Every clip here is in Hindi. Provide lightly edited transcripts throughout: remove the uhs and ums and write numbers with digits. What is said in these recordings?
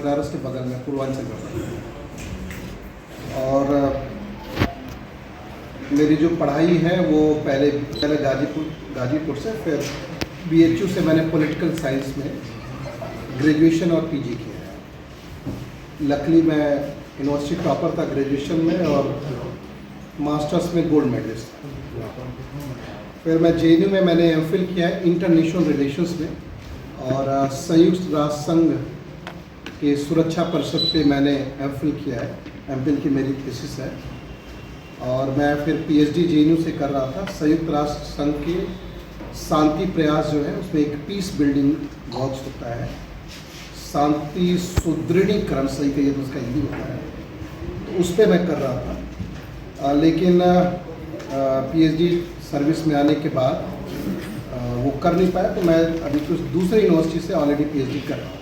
बनारस के बगल में पूर्वांचल में। और मेरी जो पढ़ाई है वो पहले गाजीपुर से, फिर BHU से मैंने पॉलिटिकल साइंस में ग्रेजुएशन और PG किया है। लकली मैं यूनिवर्सिटी टॉपर था ग्रेजुएशन में और मास्टर्स में गोल्ड मेडलिस्ट था। फिर मैं JNU में मैंने MPhil किया है इंटरनेशनल रिलेशंस में, और संयुक्त राष्ट्र संघ के सुरक्षा परिषद पे मैंने MPhil किया है। MPhil की मेरी थीसिस है। और मैं फिर PhD JNU से कर रहा था। संयुक्त राष्ट्र संघ के शांति प्रयास जो है उसमें एक पीस बिल्डिंग वर्क्स होता है, शांति सुदृढ़ीकरण सही कहिए तो उसका हिंदी होता है, तो उस पर मैं कर रहा था। लेकिन PhD सर्विस में आने के बाद वो कर नहीं पाया, तो मैं अभी कुछ दूसरे यूनिवर्सिटी से ऑलरेडी PhD कर रहा हूँ।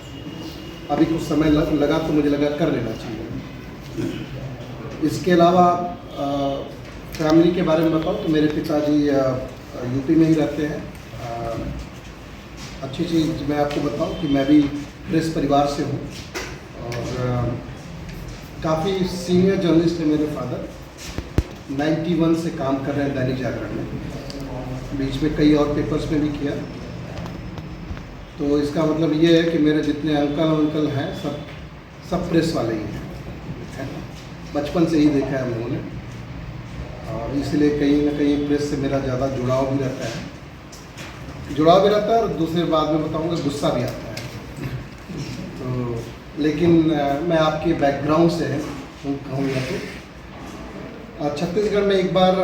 अभी कुछ समय लगा तो मुझे लगा कर लेना चाहिए। इसके अलावा फैमिली के बारे में बताऊँ तो मेरे पिताजी यूपी में ही रहते हैं। अच्छी चीज़ मैं आपको बताऊं कि मैं भी प्रेस परिवार से हूँ और काफ़ी सीनियर जर्नलिस्ट है मेरे फादर। 91 से काम कर रहे हैं दैनिक जागरण में, बीच में कई और पेपर्स में भी किया। तो इसका मतलब ये है कि मेरे जितने अंकल हैं सब प्रेस वाले ही हैं। बचपन से ही देखा है हम लोगों ने, और इसलिए कहीं ना कहीं प्रेस से मेरा ज़्यादा जुड़ाव भी रहता है और दूसरे बात में बताऊंगा गुस्सा भी आता है। तो लेकिन मैं आपके बैकग्राउंड से कहूँगा तो छत्तीसगढ़ में एक बार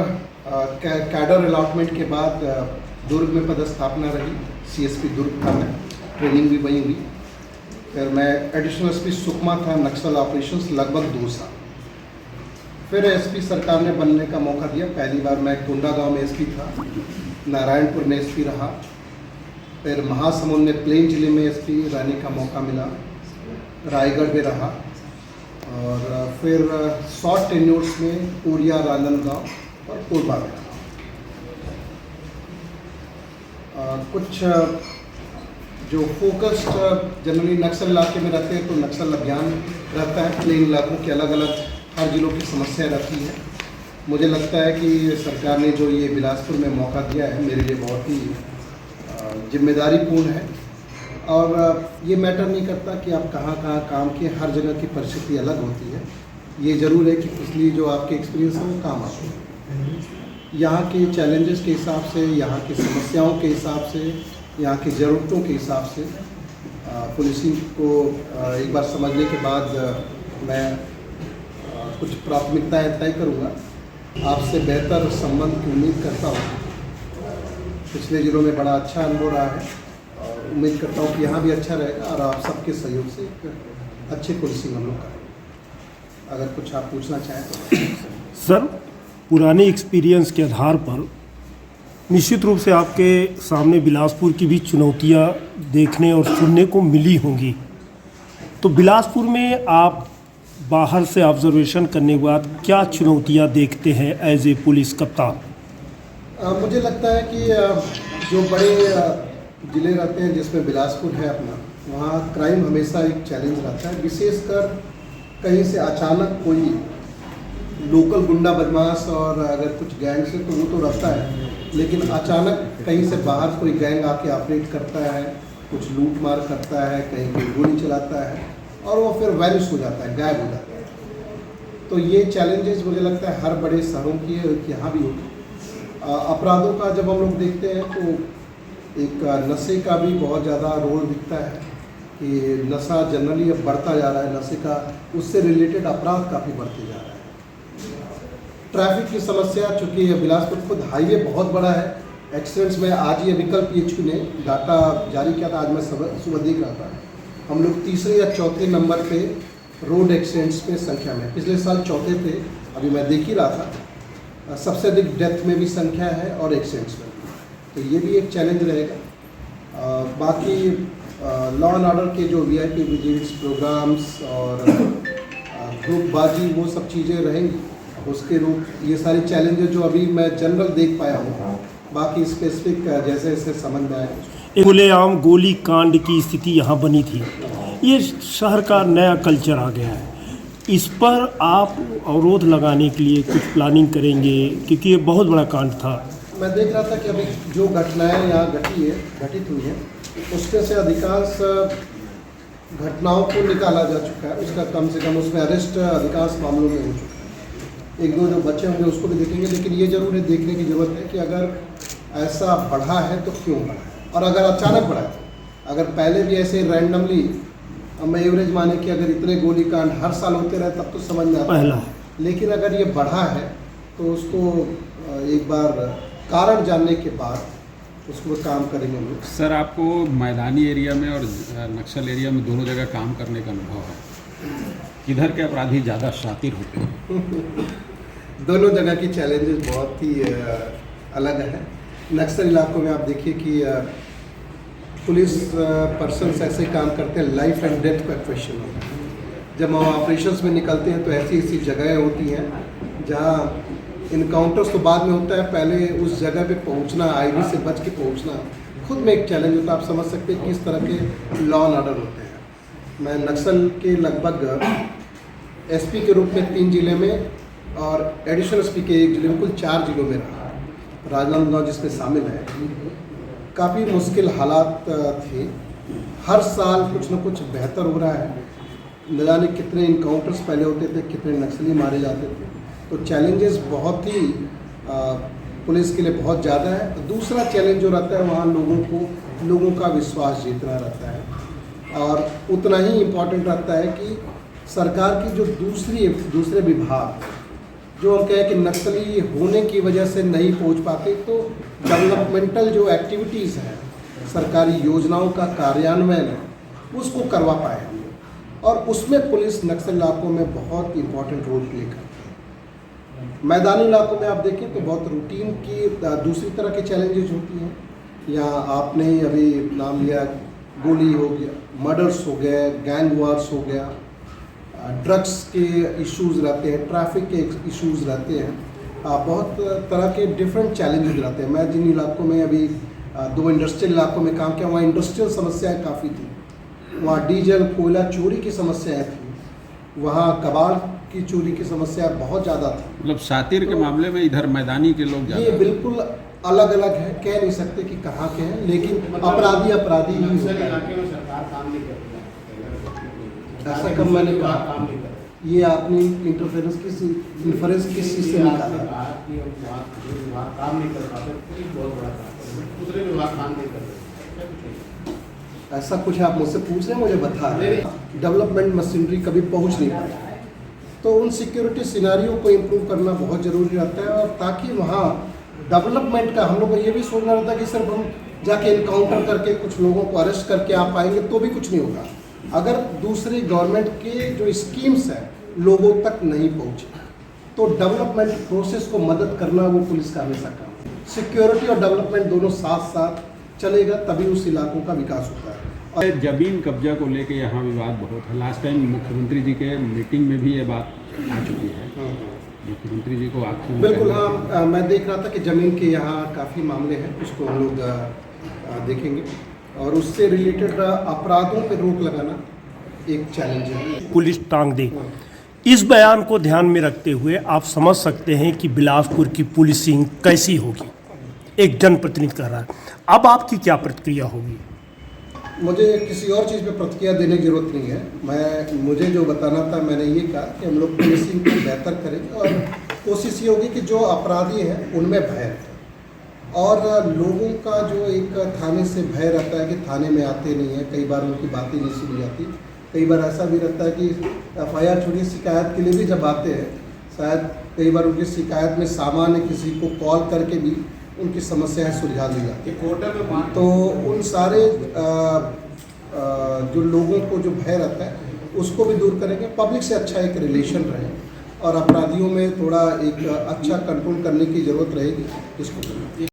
कैडर अलॉटमेंट के बाद दुर्ग में पदस्थापना रही। CSP दुर्ग था मैं, ट्रेनिंग भी वहीं हुई। फिर मैं एडिशनल SP सुकमा था, नक्सल ऑपरेशंस लगभग 2 साल। फिर SP सरकार ने बनने का मौका दिया। पहली बार मैं कोंडागांव में SP था, नारायणपुर में SP रहा, फिर महासमुंद में प्लेन जिले में SP रहने का मौका मिला, रायगढ़ में रहा, और फिर शॉर्ट टेन्योर्स में कोरिया, राजनांदगांव और कोरबा में रहा। कुछ जो फोकस्ड जनरली नक्सल इलाके में रहते हैं तो नक्सल अभियान रहता है। प्लेन इलाकों के अलग अलग हर जिलों की समस्या रहती है। मुझे लगता है कि सरकार ने जो ये बिलासपुर में मौका दिया है मेरे लिए बहुत ही जिम्मेदारीपूर्ण है। और ये मैटर नहीं करता कि आप कहाँ काम किए, हर जगह की परिस्थिति अलग होती है। ये ज़रूर है कि पिछली जो आपके एक्सपीरियंस है वो काम आते हैं। यहाँ के चैलेंजेस के हिसाब से, यहाँ की समस्याओं के हिसाब से, यहाँ की ज़रूरतों के हिसाब से पुलिसिंग को एक बार समझने के बाद मैं कुछ प्राथमिकताएं तय करूँगा। आपसे बेहतर संबंध की उम्मीद करता हूँ। पिछले जिलों में बड़ा अच्छा अनुभव रहा है और उम्मीद करता हूँ कि यहाँ भी अच्छा रहेगा, और आप सबके सहयोग से एक अच्छी पुलिसिंग हम लोग करेंगे। अगर कुछ आप पूछना चाहें तो। सर, पुराने एक्सपीरियंस के आधार पर निश्चित रूप से आपके सामने बिलासपुर की भी चुनौतियाँ देखने और सुनने को मिली होंगी। तो बिलासपुर में आप बाहर से ऑब्जर्वेशन करने के बाद क्या चुनौतियाँ देखते हैं एज ए पुलिस कप्तान? मुझे लगता है कि जो बड़े ज़िले रहते हैं जिसमें बिलासपुर है अपना, वहाँ क्राइम हमेशा एक चैलेंज रहता है। विशेषकर कहीं से अचानक कोई लोकल गुंडा बदमाश और अगर कुछ गैंग से तो वो तो रहता है, लेकिन अचानक कहीं से बाहर कोई गैंग आके ऑपरेट करता है, कुछ लूट मार करता है, कहीं कोई गोली चलाता है और वो फिर वैनिश हो जाता है, गायब हो जाता है। तो ये चैलेंजेस मुझे लगता है हर बड़े शहरों की है, यहाँ भी होगी। अपराधों का जब हम लोग देखते हैं तो एक नशे का भी बहुत ज़्यादा रोल दिखता है कि नशा जनरली अब बढ़ता जा रहा है। नशे का उससे रिलेटेड अपराध काफ़ी बढ़ते जा रहा है। ट्रैफिक की समस्या, चूँकि बिलासपुर खुद हाईवे बहुत बड़ा है, एक्सीडेंट्स में आज ही विकल्प PHU ने डाटा जारी किया था, आज मैं सुबह देख रहा था, हम लोग तीसरे या चौथे नंबर पे रोड एक्सीडेंट्स पे संख्या में। पिछले साल चौथे थे, अभी मैं देख ही रहा था। सबसे अधिक डेथ में भी संख्या है और एक्सीडेंट्स में, तो ये भी एक चैलेंज रहेगा। बाकी लॉ एंड ऑर्डर के जो VIP विजिट्स प्रोग्राम्स और ग्रुपबाजी वो सब चीज़ें रहेंगी। उसके रूप ये सारी चैलेंजेस जो अभी मैं जनरल देख पाया हूँ, बाकी स्पेसिफिक जैसे जैसे समझ में आए। खुलेआम गोली कांड की स्थिति यहाँ बनी थी। ये शहर का नया कल्चर आ गया है, इस पर आप अवरोध लगाने के लिए कुछ प्लानिंग करेंगे, क्योंकि ये बहुत बड़ा कांड था। मैं देख रहा था कि अभी जो घटनाएं यहाँ घटित हुई हैं, उसमें से अधिकांश घटनाओं को निकाला जा चुका है। उसका कम से कम उसमें अरेस्ट अधिकांश मामलों में हो चुका है। एक दो जो बचे होंगे उसको भी देखेंगे, लेकिन ये जरूर है देखने की ज़रूरत है कि अगर ऐसा बढ़ा है तो क्यों बढ़ा है, और अगर अचानक बढ़ा है, अगर पहले भी ऐसे रैंडमली हम एवरेज माने कि अगर इतने गोलीकांड हर साल होते रहे तब तो समझ में आता पहला है, लेकिन अगर ये बढ़ा है तो उसको एक बार कारण जानने के बाद उसको काम करेंगे हम लोग। सर, आपको मैदानी एरिया में और नक्सल एरिया में दोनों जगह काम करने का अनुभव है, किधर के अपराधी ज़्यादा शातिर होते हैं? दोनों जगह की चैलेंजेस बहुत ही अलग है। नक्सल इलाकों में आप देखिए कि पुलिस पर्सन्स ऐसे काम करते हैं, लाइफ एंड डेथ का क्वेश्चन होता है। जब हम ऑपरेशंस में निकलते हैं तो ऐसी ऐसी जगहें होती हैं जहाँ इनकाउंटर्स तो बाद में होता है, पहले उस जगह पे पहुंचना, आईडी से बच के पहुंचना खुद में एक चैलेंज होता है। आप समझ सकते हैं किस तरह के लॉ एंड ऑर्डर होते हैं। मैं नक्सल के लगभग एसपी के रूप में 3 जिले में और एडिशनल एसपी के 1 जिले में, कुल 4 जिलों में रहा, राजनांदगांव जिसमें शामिल है। काफ़ी मुश्किल हालात थे, हर साल कुछ न कुछ बेहतर हो रहा है। न जाने कितने इनकाउंटर्स पहले होते थे, कितने नक्सली मारे जाते थे, तो चैलेंजेस बहुत ही पुलिस के लिए बहुत ज़्यादा है। दूसरा चैलेंज जो रहता है वहाँ लोगों का विश्वास जीतना रहता है, और उतना ही इम्पोर्टेंट रहता है कि सरकार की जो दूसरे विभाग जो हम कहें कि नक्सली होने की वजह से नहीं पहुंच पाते, तो डेवलपमेंटल जो एक्टिविटीज़ हैं, सरकारी योजनाओं का कार्यान्वयन है, उसको करवा पाए हम लोग, और उसमें पुलिस नक्सल इलाकों में बहुत इंपॉर्टेंट रोल प्ले करती है। मैदानी इलाकों में आप देखें तो बहुत रूटीन की दूसरी तरह की चैलेंजेज होती हैं। यहाँ आपने ही अभी नाम लिया, गोली हो गया, मर्डर्स हो गए, गैंग वार्स हो गया, ड्रग्स के इश्यूज़ रहते हैं, ट्रैफिक के इश्यूज़ रहते हैं, बहुत तरह के डिफरेंट चैलेंजेस रहते हैं। मैं जिन इलाकों में अभी 2 इंडस्ट्रियल इलाकों में काम किया, वहाँ इंडस्ट्रियल समस्याएं काफ़ी थी। वहाँ डीजल कोयला चोरी की समस्याएं थी, वहाँ कबाड़ की चोरी की समस्या बहुत ज़्यादा थी। मतलब शातिर के मामले में इधर मैदानी के लोग ये ज़्यादा। बिल्कुल अलग अलग है, कह नहीं सकते कि कहाँ के हैं, लेकिन अपराधी ही होता है। ऐसा कम मैंने कहा, ये आपने इंफरेंस किस चीज़ से निकाला? ऐसा कुछ आप मुझसे पूछ रहे हैं, मुझे बता रहे हैं। डेवलपमेंट मशीनरी कभी पहुंच नहीं पाई, तो उन सिक्योरिटी सिनारियों को इम्प्रूव करना बहुत ज़रूरी रहता है, और ताकि वहाँ डेवलपमेंट का हम लोग को ये भी सोचना रहता है कि सिर्फ हम जाके इनकाउंटर करके कुछ लोगों को अरेस्ट करके आ पाएंगे तो भी कुछ नहीं होगा, अगर दूसरी गवर्नमेंट के जो स्कीम्स हैं लोगों तक नहीं पहुँचे, तो डेवलपमेंट प्रोसेस को मदद करना वो पुलिस का हमेशा काम है। सिक्योरिटी और डेवलपमेंट दोनों साथ साथ चलेगा तभी उस इलाकों का विकास होता है। और जमीन कब्जा को लेके यहाँ विवाद बहुत है। लास्ट टाइम मुख्यमंत्री जी के मीटिंग में भी ये बात आ चुकी है, मुख्यमंत्री जी को आखिर बिल्कुल। हाँ, मैं देख रहा था कि ज़मीन के यहाँ काफ़ी मामले हैं, उसको हम लोग देखेंगे, और उससे रिलेटेड अपराधों पर रोक लगाना एक चैलेंज है। पुलिस टांग दे, इस बयान को ध्यान में रखते हुए आप समझ सकते हैं कि बिलासपुर की पुलिसिंग कैसी होगी। एक जनप्रतिनिधि कह रहा है, अब आपकी क्या प्रतिक्रिया होगी? मुझे किसी और चीज़ पे प्रतिक्रिया देने की जरूरत नहीं है। मुझे जो बताना था मैंने ये कहा कि हम लोग पुलिसिंग को बेहतर करेंगे, और कोशिश ये होगी कि जो अपराधी हैं उनमें भय है, और लोगों का जो एक थाने से भय रहता है कि थाने में आते नहीं हैं, कई बार उनकी बातें नहीं सुनी जाती। कई बार ऐसा भी रहता है कि FIR छोटी शिकायत के लिए भी जब आते हैं, शायद कई बार उनकी शिकायत में सामान्य किसी को कॉल करके भी उनकी समस्याएं सुलझा दी जाती है। तो उन सारे जो लोगों को जो भय रहता है उसको भी दूर करेंगे, पब्लिक से अच्छा एक रिलेशन रहे, और अपराधियों में थोड़ा एक अच्छा कंट्रोल करने की ज़रूरत रहेगी इसको।